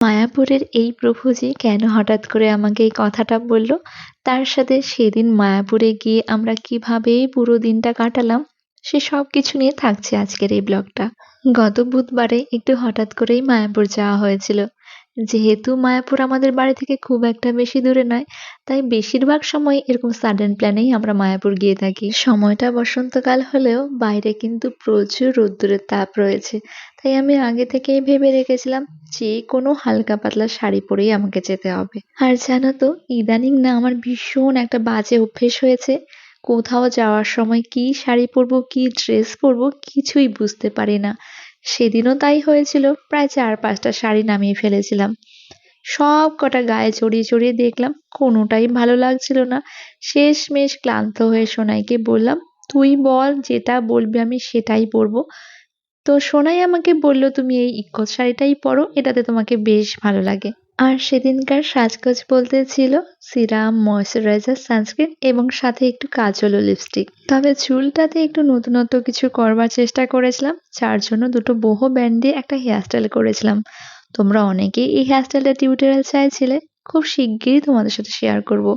মায়াপুরের এই প্রভুজি কেন হঠাৎ করে আমাকে এই কথাটা বলল, তার সাথে সেদিন মায়াপুরে গিয়ে আমরা কিভাবে পুরো দিনটা কাটালাম, সে সবকিছু নিয়ে থাকছে আজকের এই ব্লগটা। গত বুধবারে একটু হঠাৎ করেই মায়াপুর যাওয়া হয়েছিল। যেহেতু মায়াপুর আমাদের বাড়ি থেকে খুব একটা বেশি দূরে নয়, তাই বেশিরভাগ সময় এরকম সাডেন প্ল্যানেই আমরা মায়াপুর গিয়ে থাকি। সময়টা বসন্তকাল হলেও বাইরে কিন্তু প্রচুর রোদ্দুরের তাপ রয়েছে, তাই আমি আগে থেকেই ভেবে রেখেছিলাম যে কোনো হালকা পাতলা শাড়ি পরেই আমাকে যেতে হবে। আর জানো তো, ইদানিং না আমার ভীষণ একটা বাজে অভ্যেস হয়েছে। কোথাও যাওয়ার সময় কি শাড়ি পরবো কি ড্রেস পরবো কিছুই বুঝতে পারি না। সেদিনও তাই হয়েছিল, প্রায় ৪-৫টা শাড়ি নামিয়ে ফেলেছিলাম। সব কটা গায়ে জড়িয়ে জড়িয়ে দেখলাম, কোনোটাই ভালো লাগছিল না। শেষমেশ ক্লান্ত হয়ে সোনাইকে বললাম, তুই বল, যেটা বলবি আমি সেটাই পরবো। তো সোনাই আমাকে বলল, তুমি এই ইক্কত শাড়িটাই পরো, এটাতে তোমাকে বেশ ভালো লাগে। আর সেদিনকার সাজগোজ বলতে ছিল সিরাম, ময়শ্চারাইজার, সানস্ক্রিন এবং সাথে একটু কাজল ও লিপস্টিক। তবে চুলটাতে একটু নতুনত্ব কিছু করবার চেষ্টা করেছিলাম, যার জন্য দুটো boho ব্যান্ড দিয়ে একটা হেয়ারস্টাইল করেছিলাম। তোমরা অনেকেই এই হেয়ারস্টাইলটা টিউটোরিয়াল চাইছিলে, খুব শিগগিরই তোমাদের সাথে শেয়ার করব।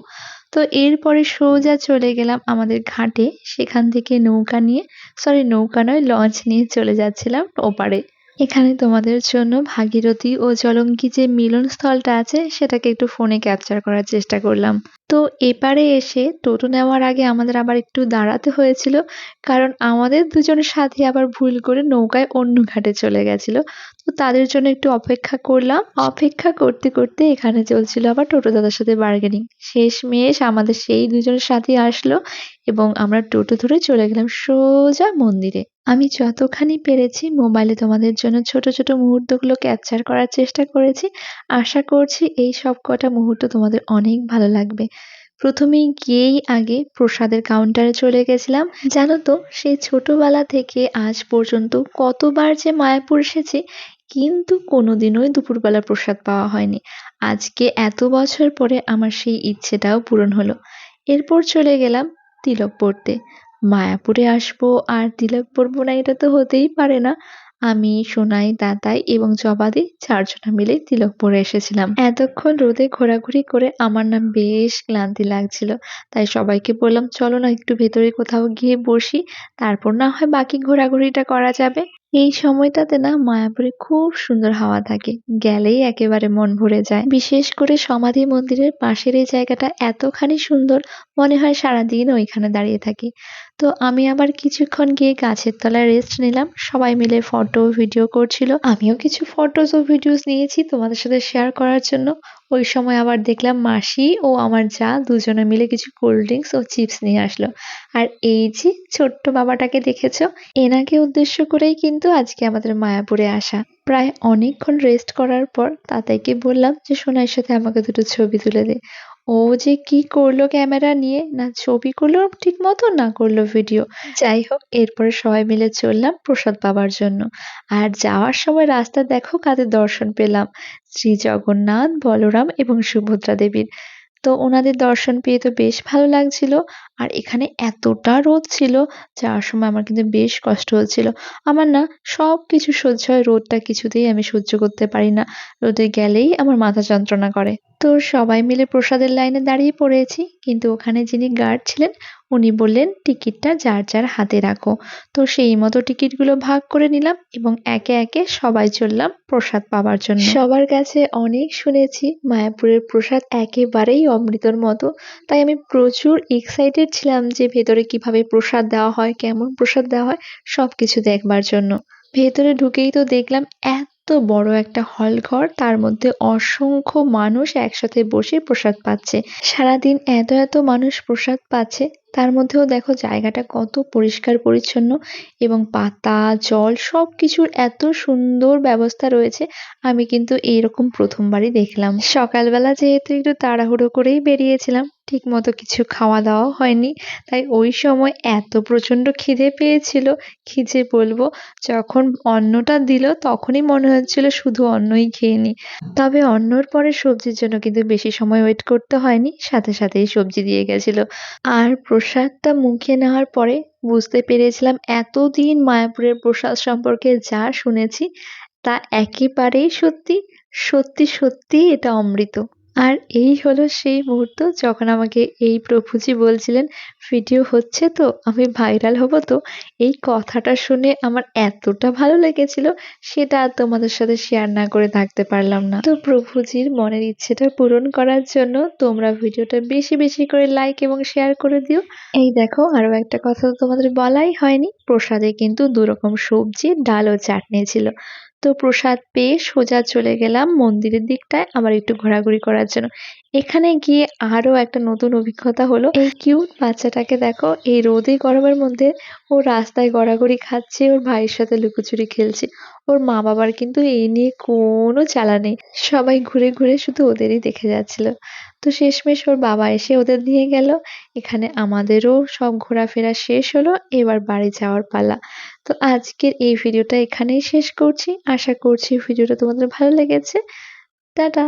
তো এরপরে সোজা চলে গেলাম আমাদের ঘাটে, সেখান থেকে নৌকা নিয়ে, সরি নৌকা নয় লঞ্চ নিয়ে চলে যাচ্ছিলাম ওপারে। এখানে তোমাদের জন্য ভাগীরথী ও জলঙ্গি যে মিলন স্থলটা আছে সেটাকে একটু ফোনে ক্যাপচার করার চেষ্টা করলাম। তো এপারে এসে টোটো নেওয়ার আগে আমাদের আবার একটু দাঁড়াতে হয়েছিল, কারণ আমাদের দুজনের সাথে আবার ভুল করে নৌকায় অন্য ঘাটে চলে গেছিল। তো তাদের জন্য একটু অপেক্ষা করলাম। অপেক্ষা করতে করতে এখানে চলছিল আবার টোটো দাদার সাথে বার্গেনিং। শেষমেশ আমাদের সেই দুজনের সাথে আসলো এবং আমরা টোটো ধরে চলে গেলাম সোজা মন্দিরে। আমি যতখানি পেরেছি মোবাইলে তোমাদের জন্য ছোট ছোট মুহূর্তগুলো ক্যাপচার করার চেষ্টা করেছি। আশা করছি এই সব কটা মুহূর্ত তোমাদের অনেক ভালো লাগবে। প্রথমেই গিয়েই আগে প্রসাদের কাউন্টারে চলে গেছিলাম। জানো তো, সেই ছোটবেলা থেকে আজ পর্যন্ত কতবার যে মায়াপুর এসেছি, কিন্তু কোনোদিনই দুপুরবেলা প্রসাদ পাওয়া হয়নি। আজকে এত বছর পরে আমার সেই ইচ্ছেটাও পূরণ হলো। এরপর চলে গেলাম তিলক পড়তে। মায়াপুরে আসবো আর তিলক পরবো না, এটা তো হতেই পারে না। আমি, সোনাই, দাদাই এবং জবাদি চারজনা মিলে তিলক পরে এসেছিলাম। এতক্ষণ রোদে ঘোরাঘুরি করে আমার না বেশ ক্লান্তি লাগছিল, তাই সবাইকে বললাম চলো না একটু ভেতরে কোথাও গিয়ে বসি, তারপর না হয় বাকি ঘোরাঘুরিটা করা যাবে। এই সময়টাতে না মায়াপুরে খুব সুন্দর হাওয়া থাকে, গেলেই একেবারে মন ভরে যায়। বিশেষ করে সমাধি মন্দিরের পাশের এই জায়গাটা এতখানি সুন্দর, মনে হয় সারাদিন ওইখানে দাঁড়িয়ে থাকি। তো আমি আবার কিছুক্ষণ গিয়ে গাছের তলায় রেস্ট নিলাম। সবাই মিলে ফটো ভিডিও করছিল, আমিও কিছু ফটোজ ও ভিডিওস নিয়েছি তোমাদের সাথে শেয়ার করার জন্য। ওই সময় আবার দেখলাম মাসি ও আমার যা দুজনে মিলে কিছু কোল্ড ড্রিঙ্কস ও চিপস নিয়ে আসলো। আর এই যে ছোট্ট বাবাটাকে দেখেছো, এনাকে উদ্দেশ্য করেই কিন্তু আজকে আমাদের মায়াপুরে আসা। প্রায় অনেকক্ষণ রেস্ট করার পর তাতাইকে বললাম যে সোনাইয়ের সাথে আমাকে দুটো ছবি তুলে দে। ও যে কি করলো ক্যামেরা নিয়ে, না ছবি করলো ঠিক মতো না করলো ভিডিও। যাই হোক, এরপরে সবাই মিলে চললাম প্রসাদ পাবার জন্য। আর যাওয়ার সময় রাস্তা দেখো কাদের দর্শন পেলাম, শ্রী জগন্নাথ, বলরাম এবং সুভদ্রা দেবীর। তো ওনাদের দর্শন পেয়ে তো বেশ ভালো লাগছিল। আর এখানে এতটা রোদ ছিল, যাওয়ার সময় আমার কিন্তু বেশ কষ্ট হচ্ছিল। আমার না সবকিছু সহ্য হয়, রোদটা কিছুতেই আমি সহ্য করতে পারি না। রোদে গেলেই আমার মাথা যন্ত্রণা করে। তো সবাই মিলে প্রসাদের লাইনে দাঁড়িয়ে পড়েছি, কিন্তু ওখানে যিনি গার্ড ছিলেন উনি বললেন টিকিটটা যার যার হাতে রাখো। তো সেই মতো টিকিটগুলো ভাগ করে নিলাম এবং একে একে সবাই চললাম প্রসাদ পাবার জন্য। সবার কাছে অনেক শুনেছি মায়াপুরের প্রসাদ একেবারেই অমৃতর মতো, তাই আমি প্রচুর এক্সাইটেড ছিলাম যে ভেতরে কিভাবে প্রসাদ দেওয়া হয়, কেমন প্রসাদ দেওয়া হয় সবকিছু দেখবার জন্য। ভেতরে ঢুকেই তো দেখলাম এত বড় একটা হল ঘর, তার মধ্যে অসংখ্য মানুষ একসাথে বসে প্রসাদ পাচ্ছে। সারাদিন এত এত মানুষ প্রসাদ পাচ্ছে, তার মধ্যেও দেখো জায়গাটা কত পরিষ্কার পরিচ্ছন্ন এবং পাতা জল সবকিছুর এত সুন্দর ব্যবস্থা রয়েছে। আমি কিন্তু এইরকম প্রথমবারই দেখলাম। সকালবেলা যেহেতু একটু তাড়াহুড়ো করেই বেরিয়েছিলাম, ঠিক মতো কিছু খাওয়া দাওয়াও হয়নি, তাই ওই সময় এত প্রচন্ড খিদে পেয়েছিল, কি যে বলবো। যখন অন্নটা দিল তখনই মনে হচ্ছিল শুধু অন্নই খেয়ে নি। তবে অন্নর পরে সবজির জন্য কিন্তু বেশি সময় ওয়েট করতে হয়নি, সাথে সাথেই সবজি দিয়ে গেছিল। আর প্রসাদটা মুখে নেওয়ার পরে বুঝতে পেরেছিলাম এতদিন মায়াপুরের প্রসাদ সম্পর্কে যা শুনেছি তা একেবারেই সত্যি, সত্যি সত্যি এটা অমৃত। আর এই হলো সেই মুহূর্ত যখন আমাকে এই প্রভুজি বলছিলেন, "ভিডিও হচ্ছে তো? আমি ভাইরাল হব তো?" এই কথাটা শুনে আমার এতটা ভালো লেগেছিল, সেটা আর তোমাদের সাথে শেয়ার না করে থাকতে পারলাম না। তো প্রভুজির মনের ইচ্ছেটা পূরণ করার জন্য তোমরা ভিডিওটা বেশি বেশি করে লাইক এবং শেয়ার করে দিও। এই দেখো আরো একটা কথা তো তোমাদের বলাই হয়নি, প্রসাদে কিন্তু ২ রকম সবজি, ডাল ও চাটনি ছিল। তো প্রসাদ পেয়ে সোজা চলে গেলাম মন্দিরের দিকটায় আবার একটু ঘোরাঘুরি করার জন্য। এখানে গিয়ে আরো একটা নতুন অভিজ্ঞতা হলো। এই কিউট বাচ্চাটাকে দেখো, এই রোদে গরমের মধ্যে ও রাস্তায় গড়াগড়ি খাচ্ছে, ওর ভাইয়ের সাথে লুকোচুরি খেলছে। ওর মা-বাবার কিন্তু এই নিয়ে কোনো চালা নেই। সবাই ঘুরে ঘুরে শুধু ওদেরই দেখে যাচ্ছিল। তো শেষমেশ ওর বাবা এসে ওদের নিয়ে গেল। এখানে আমাদেরও সব ঘোরাফেরা শেষ হলো। এবার বাড়ি যাওয়ার পালা। তো আজকের এই ভিডিওটা এখানেই শেষ করছি। আশা করছি ভিডিওটা তোমাদের ভালো লেগেছে। টাটা!